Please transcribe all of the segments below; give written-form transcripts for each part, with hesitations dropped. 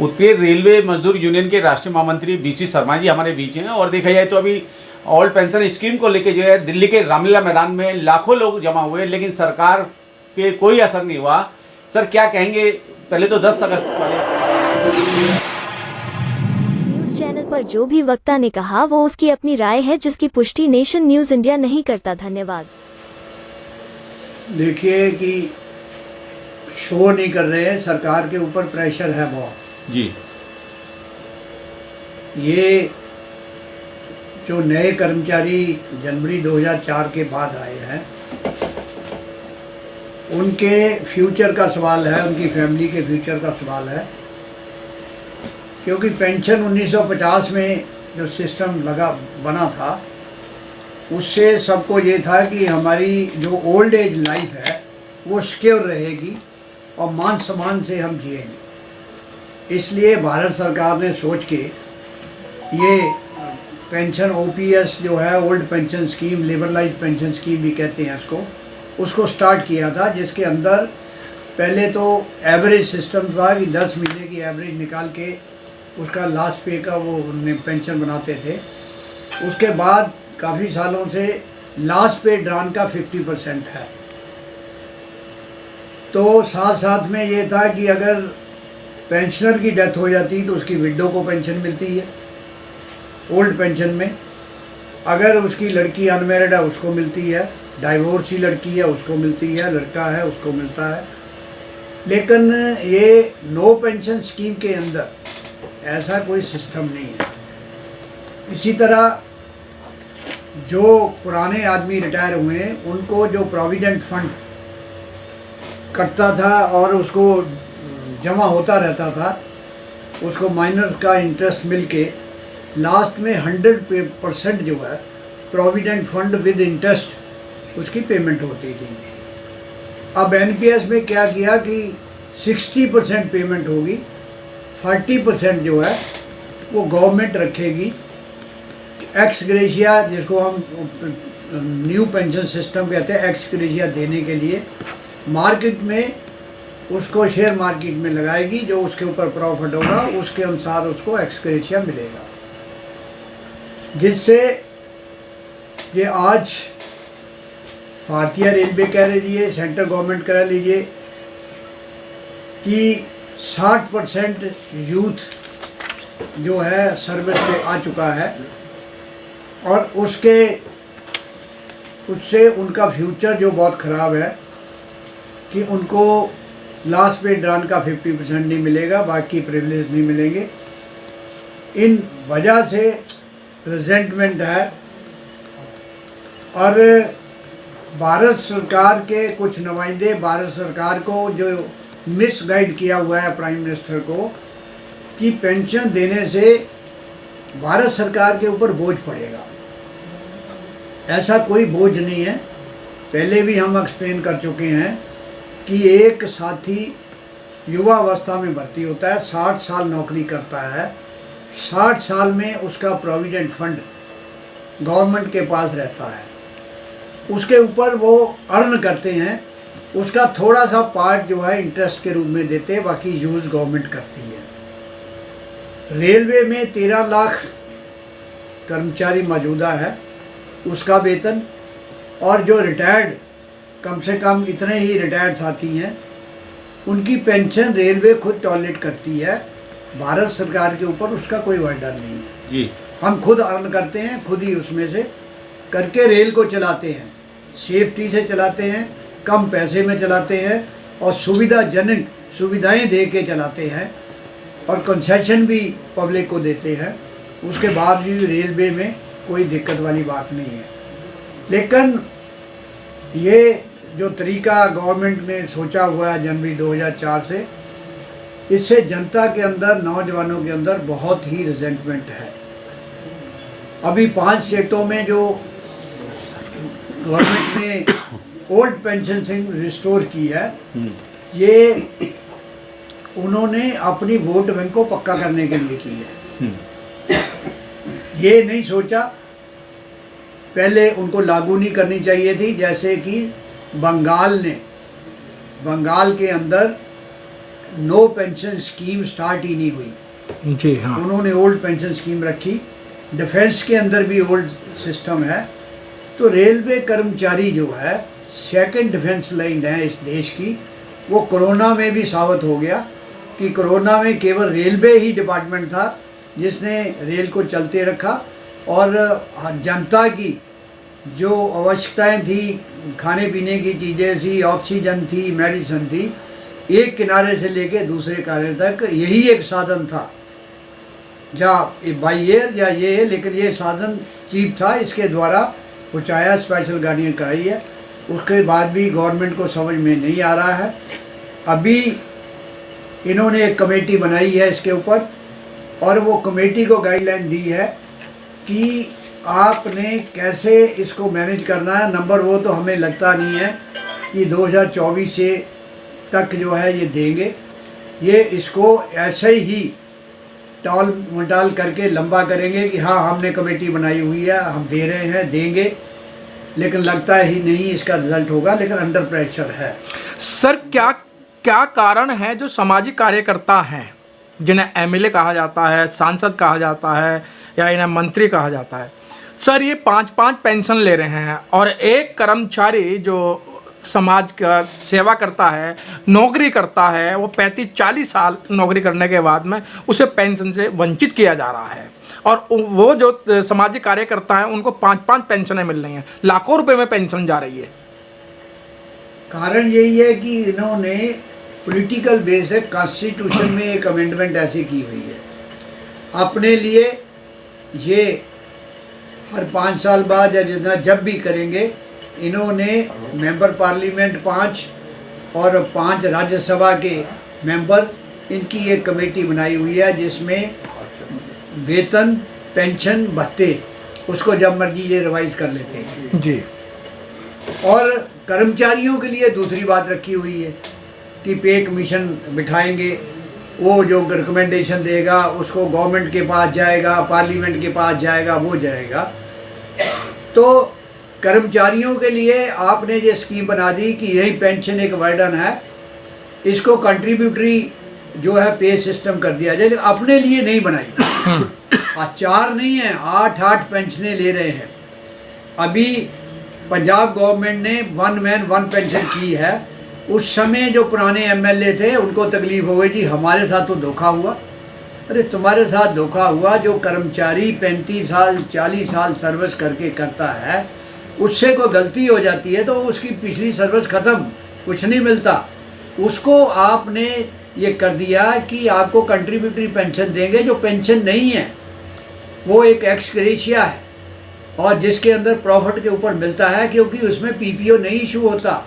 उत्तरी रेलवे मजदूर यूनियन के राष्ट्रीय महामंत्री बीसी शर्मा जी हमारे बीच हैं। और देखा जाए तो अभी ओल्ड पेंशन स्कीम को लेकर जो है दिल्ली के रामलीला मैदान में लाखों लोग जमा हुए, लेकिन सरकार पे कोई असर नहीं हुआ। सर क्या कहेंगे? पहले तो 10 अगस्त वाले न्यूज चैनल पर जो भी वक्ता ने कहा वो उसकी अपनी राय है, जिसकी पुष्टि नेशन न्यूज इंडिया नहीं करता। धन्यवाद। देखिए कि शो नहीं कर रहे हैं, सरकार के ऊपर प्रेशर है बहुत जी। ये जो नए कर्मचारी जनवरी 2004 के बाद आए हैं उनके फ्यूचर का सवाल है, उनकी फैमिली के फ्यूचर का सवाल है। क्योंकि पेंशन 1950 में जो सिस्टम बना था उससे सबको ये था कि हमारी जो ओल्ड एज लाइफ है वो सिक्योर रहेगी और मान सम्मान से हम जिएंगे। इसलिए भारत सरकार ने सोच के ये पेंशन ओपीएस जो है, old pension scheme, liberalise pension scheme भी कहते हैं उसको स्टार्ट किया था, जिसके अंदर पहले तो एवरेज सिस्टम था कि 10 महीने की एवरेज निकाल के उसका लास्ट पे का वो पेंशन बनाते थे। उसके बाद काफ़ी सालों से लास्ट पे ड्रान का 50% है। तो साथ साथ में ये था कि अगर पेंशनर की डेथ हो जाती तो उसकी विडो को पेंशन मिलती है ओल्ड पेंशन में। अगर उसकी लड़की अनमैरिड है उसको मिलती है, डाइवोर्सी लड़की है उसको मिलती है, लड़का है उसको मिलता है। लेकिन ये नो पेंशन स्कीम के अंदर ऐसा कोई सिस्टम नहीं है। इसी तरह जो पुराने आदमी रिटायर हुए हैं उनको जो प्रोविडेंट फंड कटता था और उसको जमा होता रहता था, उसको माइनर का इंटरेस्ट मिल के लास्ट में 100% जो है प्रोविडेंट फंड विद इंटरेस्ट उसकी पेमेंट होती थी। अब एनपीएस में क्या किया कि 60% पेमेंट होगी, 40% जो है वो गवर्नमेंट रखेगी। एक्स ग्रेशिया जिसको हम न्यू पेंशन सिस्टम कहते हैं, एक्स ग्रेशिया देने के लिए मार्केट में उसको शेयर मार्केट में लगाएगी, जो उसके ऊपर प्रॉफिट होगा उसके अनुसार उसको एक्स ग्रेशिया मिलेगा। जिससे ये आज भारतीय रेलवे कह लीजिए, सेंट्रल गवर्नमेंट कह लीजिए कि 60% यूथ जो है सर्विस पे आ चुका है और उससे उनका फ्यूचर जो बहुत ख़राब है कि उनको लास्ट पे ड्रान का 50% नहीं मिलेगा, बाकी प्रिविलेज नहीं मिलेंगे। इन वजह से रिजेंटमेंट है। और भारत सरकार के कुछ नुमाइंदे भारत सरकार को जो मिसगाइड किया हुआ है प्राइम मिनिस्टर को कि पेंशन देने से भारत सरकार के ऊपर बोझ पड़ेगा। ऐसा कोई बोझ नहीं है। पहले भी हम एक्सप्लेन कर चुके हैं कि एक साथी युवा अवस्था में भर्ती होता है, 60 साल नौकरी करता है, 60 साल में उसका प्रोविडेंट फंड गवर्नमेंट के पास रहता है, उसके ऊपर वो अर्न करते हैं, उसका थोड़ा सा पार्ट जो है इंटरेस्ट के रूप में देते हैं, बाकी यूज़ गवर्नमेंट करती है। रेलवे में 13 लाख कर्मचारी मौजूदा है, उसका वेतन, और जो रिटायर्ड कम से कम इतने ही रिटायर्ड साथी हैं उनकी पेंशन रेलवे खुद टॉलरेट करती है। भारत सरकार के ऊपर उसका कोई बर्डन नहीं है जी। हम खुद अर्न करते हैं, खुद ही उसमें से करके रेल को चलाते हैं, सेफ्टी से चलाते हैं, कम पैसे में चलाते हैं और सुविधाजनक सुविधाएं दे के चलाते हैं और कंसेशन भी पब्लिक को देते हैं। उसके बावजूद रेलवे में कोई दिक्कत वाली बात नहीं है। लेकिन ये जो तरीका गवर्नमेंट ने सोचा हुआ है जनवरी 2004 से, इससे जनता के अंदर, नौजवानों के अंदर बहुत ही रिजेंटमेंट है। अभी 5 स्टेटों में जो गवर्नमेंट ने ओल्ड पेंशन रिस्टोर की है, ये उन्होंने अपनी वोट बैंक को पक्का करने के लिए की है। ये नहीं सोचा, पहले उनको लागू नहीं करनी चाहिए थी। जैसे कि बंगाल के अंदर नो पेंशन स्कीम स्टार्ट ही नहीं हुई। जी हाँ। उन्होंने ओल्ड पेंशन स्कीम रखी, डिफेंस के अंदर भी ओल्ड सिस्टम है। तो रेलवे कर्मचारी जो है सेकंड डिफेंस लाइन है इस देश की, वो कोरोना में भी साबित हो गया कि कोरोना में केवल रेलवे ही डिपार्टमेंट था जिसने रेल को चलते रखा, और जनता की जो आवश्यकताएं थी, खाने पीने की चीज़ें थी, ऑक्सीजन थी, मेडिसिन थी, एक किनारे से लेके दूसरे किनारे तक यही एक साधन था, या बाई एयर या ये है, लेकिन ये साधन चीप था, इसके द्वारा पहुँचाया, स्पेशल गाड़ियाँ कराई है। उसके बाद भी गवर्नमेंट को समझ में नहीं आ रहा है। अभी इन्होंने एक कमेटी बनाई है इसके ऊपर, और वो कमेटी को गाइडलाइन दी है कि आपने कैसे इसको मैनेज करना है। नंबर वो तो हमें लगता नहीं है कि 2024 से तक जो है ये देंगे, ये इसको ऐसे ही टाल मटाल करके लंबा करेंगे कि हाँ हमने कमेटी बनाई हुई है, हम दे रहे हैं, देंगे, लेकिन लगता ही नहीं इसका रिजल्ट होगा, लेकिन अंडर प्रेशर है। सर क्या क्या कारण है जो सामाजिक कार्यकर्ता हैं, जिन्हें एमएलए कहा जाता है, सांसद कहा जाता है, या इन्हें मंत्री कहा जाता है, सर ये 5-5 पेंशन ले रहे हैं, और एक कर्मचारी जो समाज का सेवा करता है, नौकरी करता है, वो 35-40 साल नौकरी करने के बाद में उसे पेंशन से वंचित किया जा रहा है, और वो जो सामाजिक कार्यकर्ता हैं उनको 5-5 पेंशनें मिल रही हैं, लाखों रुपए में पेंशन जा रही है। कारण यही है कि इन्होंने पॉलिटिकल बेस है, कॉन्स्टिट्यूशन में एक अमेंडमेंट ऐसी की हुई है अपने लिए, ये हर 5 साल बाद या जितना जब भी करेंगे, इन्होंने मेंबर पार्लियामेंट 5 और 5 राज्यसभा के मेंबर, इनकी एक कमेटी बनाई हुई है जिसमें वेतन, पेंशन, भत्ते उसको जब मर्जी ये रिवाइज कर लेते हैं जी। और कर्मचारियों के लिए दूसरी बात रखी हुई है कि पे कमीशन बिठाएंगे, वो जो रिकमेंडेशन देगा उसको गवर्नमेंट के पास जाएगा, पार्लियामेंट के पास जाएगा, वो जाएगा। तो कर्मचारियों के लिए आपने ये स्कीम बना दी कि यही पेंशन एक बर्डन है, इसको कंट्रीब्यूटरी जो है पे सिस्टम कर दिया जाए, लेकिन अपने लिए नहीं बनाई। 4 नहीं है, 8 पेंशनें ले रहे हैं। अभी पंजाब गवर्नमेंट ने 1 मैन 1 पेंशन की है। उस समय जो पुराने एमएलए थे उनको तकलीफ हो गई, जी हमारे साथ तो धोखा हुआ। अरे तुम्हारे साथ धोखा हुआ, जो कर्मचारी 35 साल 40 साल सर्विस करके करता है, उससे कोई गलती हो जाती है तो उसकी पिछली सर्विस ख़त्म, कुछ नहीं मिलता। उसको आपने ये कर दिया कि आपको कंट्रीब्यूटरी पेंशन देंगे, जो पेंशन नहीं है, वो एक एक्स ग्रेशिया है, और जिसके अंदर प्रॉफिट के ऊपर मिलता है, क्योंकि उसमें पीपीओ नहीं इशू होता।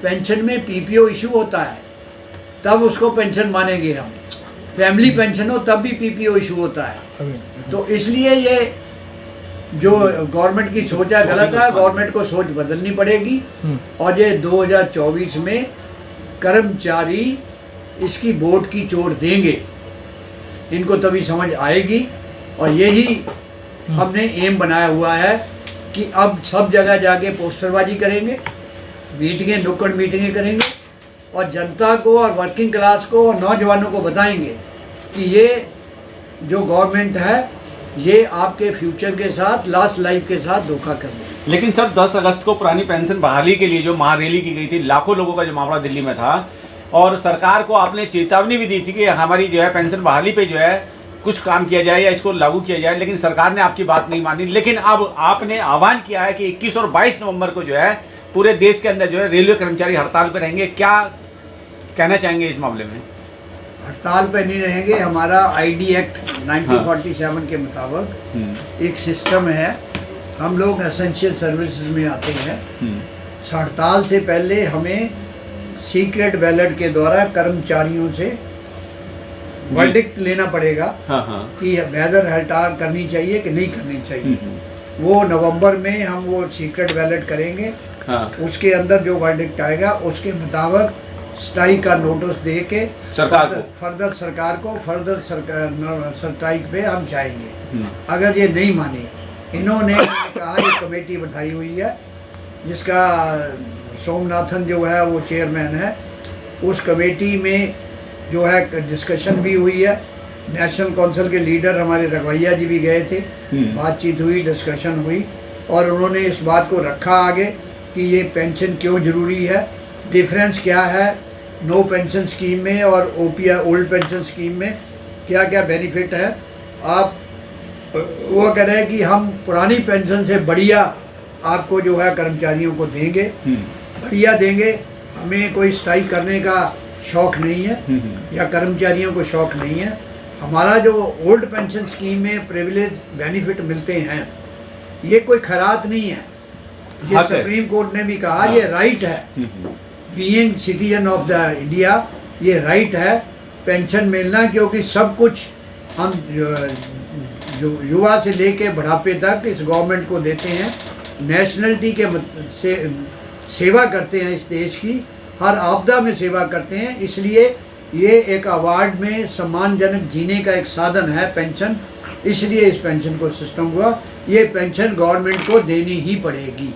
पेंशन में पीपीओ इशू होता है, तब उसको पेंशन मानेंगे हम। फैमिली पेंशन हो तब भी पीपीओ इशू होता है। तो इसलिए ये जो गवर्नमेंट की सोच है गलत है, गवर्नमेंट को सोच बदलनी पड़ेगी, और ये 2024 में कर्मचारी इसकी वोट की चोट देंगे, इनको तभी समझ आएगी। और यही हमने एम बनाया हुआ है कि अब सब जगह जाके पोस्टरबाजी करेंगे, मीटिंगें, नुक्कड़ मीटिंगें करेंगे, और जनता को और वर्किंग क्लास को और नौजवानों को बताएंगे कि ये जो गवर्नमेंट है ये आपके फ्यूचर के साथ, लास्ट लाइफ के साथ धोखा कर रही है। लेकिन सर 10 अगस्त को पुरानी पेंशन बहाली के लिए जो महारैली की गई थी, लाखों लोगों का जमावड़ा दिल्ली में था, और सरकार को आपने चेतावनी भी दी थी कि हमारी जो है पेंशन बहाली पे जो है कुछ काम किया जाए या इसको लागू किया जाए, लेकिन सरकार ने आपकी बात नहीं मानी। लेकिन अब आपने आह्वान किया है कि 21 और 22 नवंबर को जो है पूरे देश के अंदर जो है रेलवे कर्मचारी हड़ताल पर रहेंगे। क्या कहना चाहेंगे इस मामले में? हड़ताल पे नहीं रहेंगे। हमारा आईडी एक्ट 1947 के मुताबिक एक सिस्टम है, हम लोग एसेंशियल सर्विसेज में आते हैं। हड़ताल से पहले हमें सीक्रेट बैलेट के द्वारा कर्मचारियों से वर्डिक्ट लेना पड़ेगा कि वेदर हड़ताल करनी चाहिए कि नहीं करनी चाहिए। वो नवंबर में हम वो सीक्रेट बैलेट करेंगे। उसके अंदर जो वर्डिक्ट आएगा उसके मुताबिक स्ट्राइक का नोटिस दे के फर्दर स्ट्राइक पे हम जाएंगे। अगर ये नहीं माने, इन्होंने कहा ये कमेटी बैठाई हुई है जिसका सोमनाथन जो है वो चेयरमैन है। उस कमेटी में जो है डिस्कशन भी हुई है। नेशनल काउंसिल के लीडर हमारे रघवैया जी भी गए थे, बातचीत हुई, डिस्कशन हुई और उन्होंने इस बात को रखा आगे कि ये पेंशन क्यों ज़रूरी है, डिफरेंस क्या है नो पेंशन स्कीम में और ओपीआई ओल्ड पेंशन स्कीम में, क्या क्या बेनिफिट है। आप वो कह रहे हैं कि हम पुरानी पेंशन से बढ़िया आपको जो है कर्मचारियों को देंगे, बढ़िया देंगे, हमें कोई स्ट्राइक करने का शौक़ नहीं है या कर्मचारियों को शौक़ नहीं है। हमारा जो ओल्ड पेंशन स्कीम में प्रिविलेज बेनिफिट मिलते हैं ये कोई खैरात नहीं है, ये सुप्रीम कोर्ट ने भी कहा ये राइट है, being citizen of the India ये राइट है पेंशन मिलना, क्योंकि सब कुछ हम जो युवा से लेके बुढ़ापे तक इस गवर्नमेंट को देते हैं, नेशनलिटी के से सेवा करते हैं, इस देश की हर आपदा में सेवा करते हैं, इसलिए ये एक अवार्ड में सम्मानजनक जीने का एक साधन है पेंशन, इसलिए इस पेंशन को सिस्टम हुआ, ये पेंशन गवर्नमेंट को देनी ही पड़ेगी।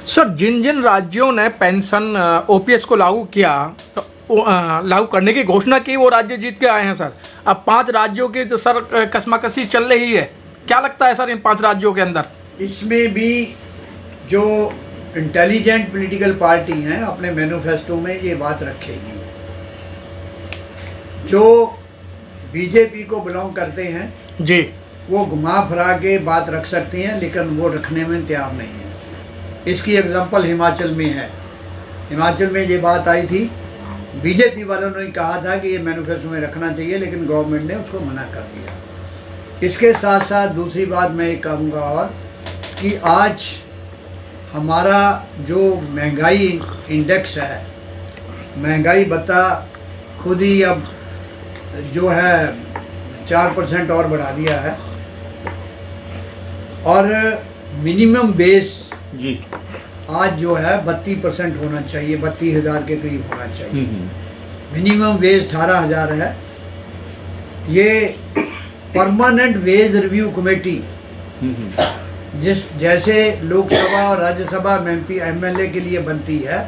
सर जिन जिन राज्यों ने पेंशन ओपीएस को लागू किया तो लागू करने की घोषणा की वो राज्य जीत के आए हैं सर। अब 5 राज्यों की जो सर कशमकशी चल रही है, क्या लगता है सर इन 5 राज्यों के अंदर? इसमें भी जो इंटेलिजेंट पॉलिटिकल पार्टी हैं अपने मैनिफेस्टो में ये बात रखेगी, जो बीजेपी को बिलोंग करते हैं जी वो घुमा फिरा के बात रख सकते हैं, लेकिन वो रखने में तैयार नहीं है। इसकी एग्जांपल हिमाचल में है। हिमाचल में ये बात आई थी, बीजेपी वालों ने कहा था कि ये मैनिफेस्टो में रखना चाहिए, लेकिन गवर्नमेंट ने उसको मना कर दिया। इसके साथ साथ दूसरी बात मैं ये कहूँगा और कि आज हमारा जो महंगाई इंडेक्स है, महंगाई भत्ता खुद ही अब जो है 4% और बढ़ा दिया है और मिनिमम बेस जी आज जो है 32% होना चाहिए, 32,000 के करीब होना चाहिए। मिनिमम वेज 18,000 है। ये परमानेंट वेज रिव्यू कमेटी जैसे लोकसभा और राज्यसभा में MP MLA के लिए बनती है,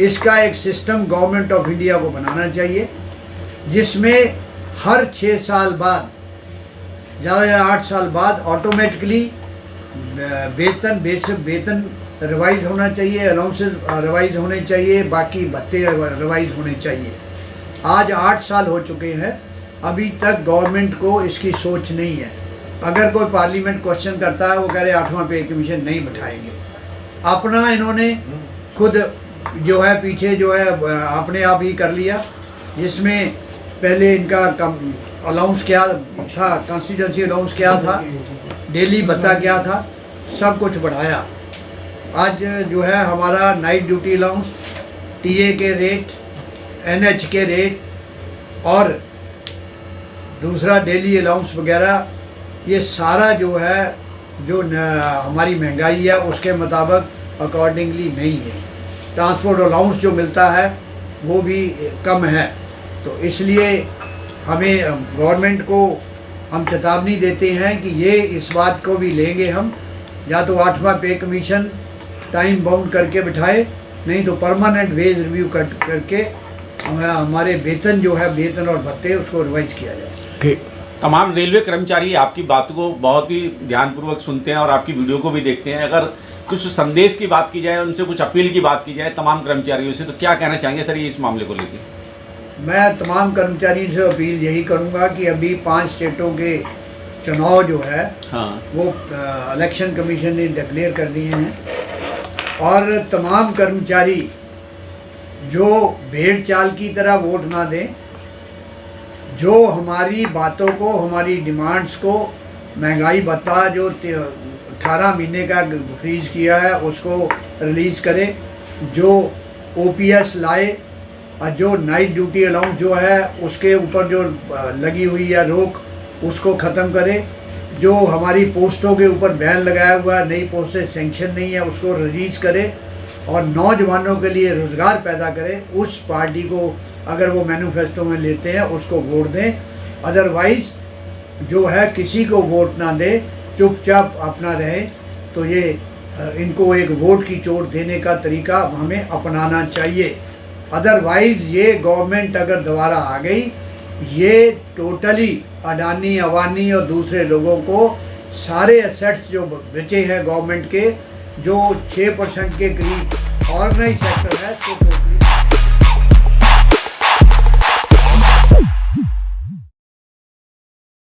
इसका एक सिस्टम गवर्नमेंट ऑफ इंडिया को बनाना चाहिए, जिसमें हर 6 साल बाद, ज़्यादा 8 साल बाद ऑटोमेटिकली वेतन रिवाइज होना चाहिए, अलाउंसेस रिवाइज होने चाहिए, बाकी भत्ते रिवाइज होने चाहिए। आज 8 साल हो चुके हैं, अभी तक गवर्नमेंट को इसकी सोच नहीं है। अगर कोई पार्लियामेंट क्वेश्चन करता है वो कह रहे 8वां पे कमीशन नहीं बैठाएंगे। अपना इन्होंने खुद जो है पीछे जो है अपने आप ही कर लिया, जिसमें पहले इनका अलाउंस क्या था, कॉन्स्टिट्यूंसी अलाउंस क्या था, डेली भत्ता क्या था, सब कुछ बढ़ाया। आज जो है हमारा नाइट ड्यूटी अलाउंस, टीए के रेट, NH के रेट और दूसरा डेली अलाउंस वगैरह, ये सारा जो है जो हमारी महंगाई है उसके मुताबिक अकॉर्डिंगली नहीं है। ट्रांसपोर्ट अलाउंस जो मिलता है वो भी कम है, तो इसलिए हमें गवर्नमेंट को हम चेतावनी देते हैं कि ये इस बात को भी लेंगे हम, या तो 8वां पे कमीशन टाइम बाउंड करके बिठाए, नहीं तो परमानेंट वेज रिव्यू करके हमारे वेतन जो है, वेतन और भत्ते उसको रिवाइज किया जाए। ठीक। तमाम रेलवे कर्मचारी आपकी बात को बहुत ही ध्यानपूर्वक सुनते हैं और आपकी वीडियो को भी देखते हैं। अगर कुछ संदेश की बात की जाए, उनसे कुछ अपील की बात की जाए तमाम कर्मचारियों से, तो क्या कहना चाहेंगे सर ये इस मामले को लेकर? मैं तमाम कर्मचारियों से अपील यही करूंगा कि अभी 5 स्टेटों के चुनाव जो है वो इलेक्शन कमीशन ने डिक्लेयर कर दिए हैं और तमाम कर्मचारी जो भेड़ चाल की तरह वोट ना दें, जो हमारी बातों को, हमारी डिमांड्स को, महंगाई भत्ता जो 18 महीने का फ्रीज किया है उसको रिलीज़ करे, जो OPS लाए और जो नाइट ड्यूटी अलाउंस जो है उसके ऊपर जो लगी हुई है रोक उसको ख़त्म करे, जो हमारी पोस्टों के ऊपर बैन लगाया हुआ है, नई पोस्टें सेंक्शन नहीं है उसको रिलीज़ करे और नौजवानों के लिए रोज़गार पैदा करे। उस पार्टी को अगर वो मैनिफेस्टो में लेते हैं उसको वोट दें, अदरवाइज़ जो है किसी को वोट ना दे, चुपचाप अपना रहे। तो ये इनको एक वोट की चोट देने का तरीका हमें अपनाना चाहिए। अदरवाइज ये गवर्नमेंट अगर दोबारा आ गई, ये टोटली अडानी, अवानी और दूसरे लोगों को सारे एसेट्स जो बचे हैं गवर्नमेंट के, जो 6% के करीब ऑर्गेनाइज सेक्टर है, इसको टोटली